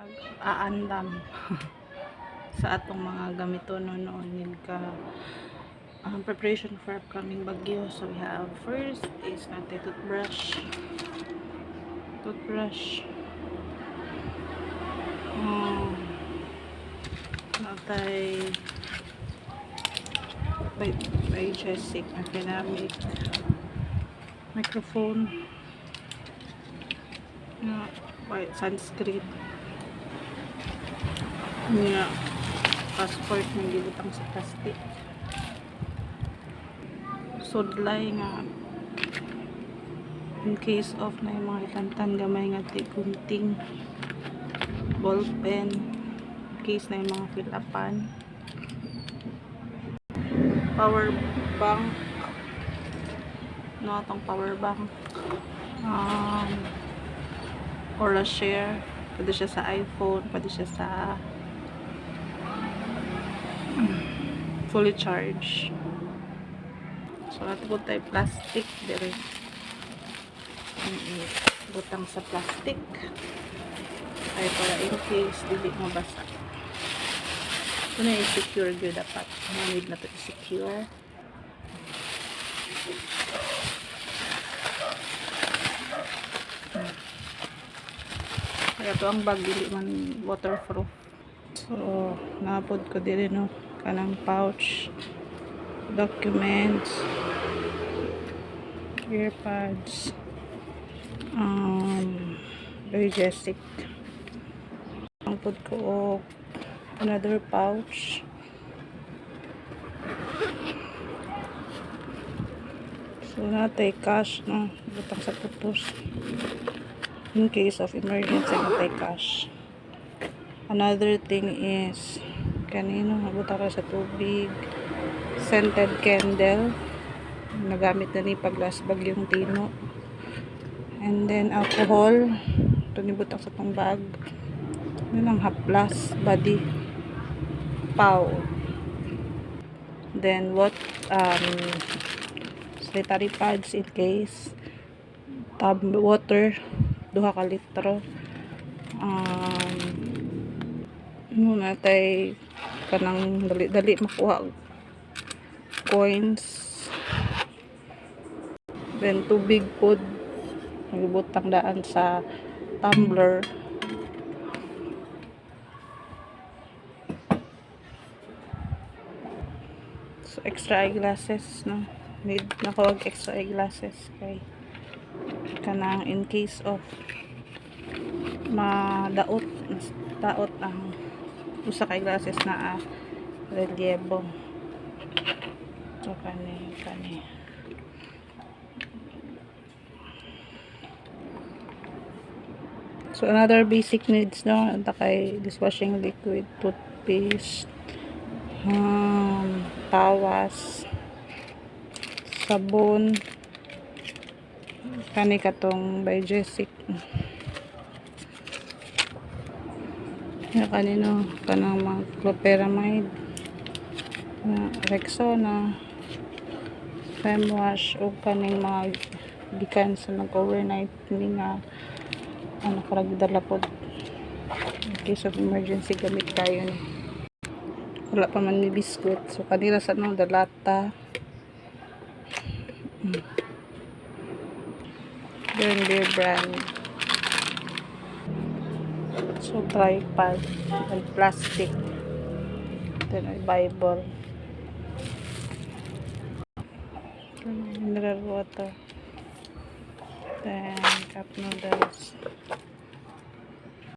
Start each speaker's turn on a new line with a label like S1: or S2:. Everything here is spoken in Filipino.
S1: pag-aandam sa atong mga gamito noon need ka preparation for upcoming bagyo. So we have first is natin toothbrush natay by Jessic na pinamit microphone na white sunscreen nga passport na gilitang sa plastic sudlay nga in case of na yung mga itantan gamay nga gunting ball pen in case na yung mga filapan power bank no atong power bank or a share pwede siya sa iPhone, pwede siya sa fully charged. So natin po tayo plastic dire butang sa plastic ay para in case dili mabasa. Ito na i-secure good dapat need na ito i-secure. Kaya ito ang bag dili man waterproof. So napod ko dili no kanang pouch, documents, earpads, Logistic ang pod ko og another pouch. So natay cash no butang sa pupus in case of emergency natay cash. Another thing is kanino nabutang sa tubig, scented candle nagamit na ni paglas bagyong Tino, and then alcohol ito nibutang sa tong bag. Yun ang haplas body pow, then what sanitary pads in case, tub water 2 ka litro, natay kanang dali makuha coins, then tubig pod nagbutang daan sa tumbler. So extra eyeglasses no need nakawag extra eyeglasses kay kanang in case of daot ang usa ka eyeglasses na relievo. So kani so another basic needs no anta kay dishwashing liquid, toothpaste, tawas, sabon, kani katong by Jessic kanino kanang mga cloperamide, Rexona, time wash o kaning mga gikan sa nag-overnight ni nga karagdala pod in case of emergency gamit tayo ni wala pa man ni biscuit. So kanila sa nang dalata beer brand. So tripod and plastic, then a Bible, mineral water, then cup noodles,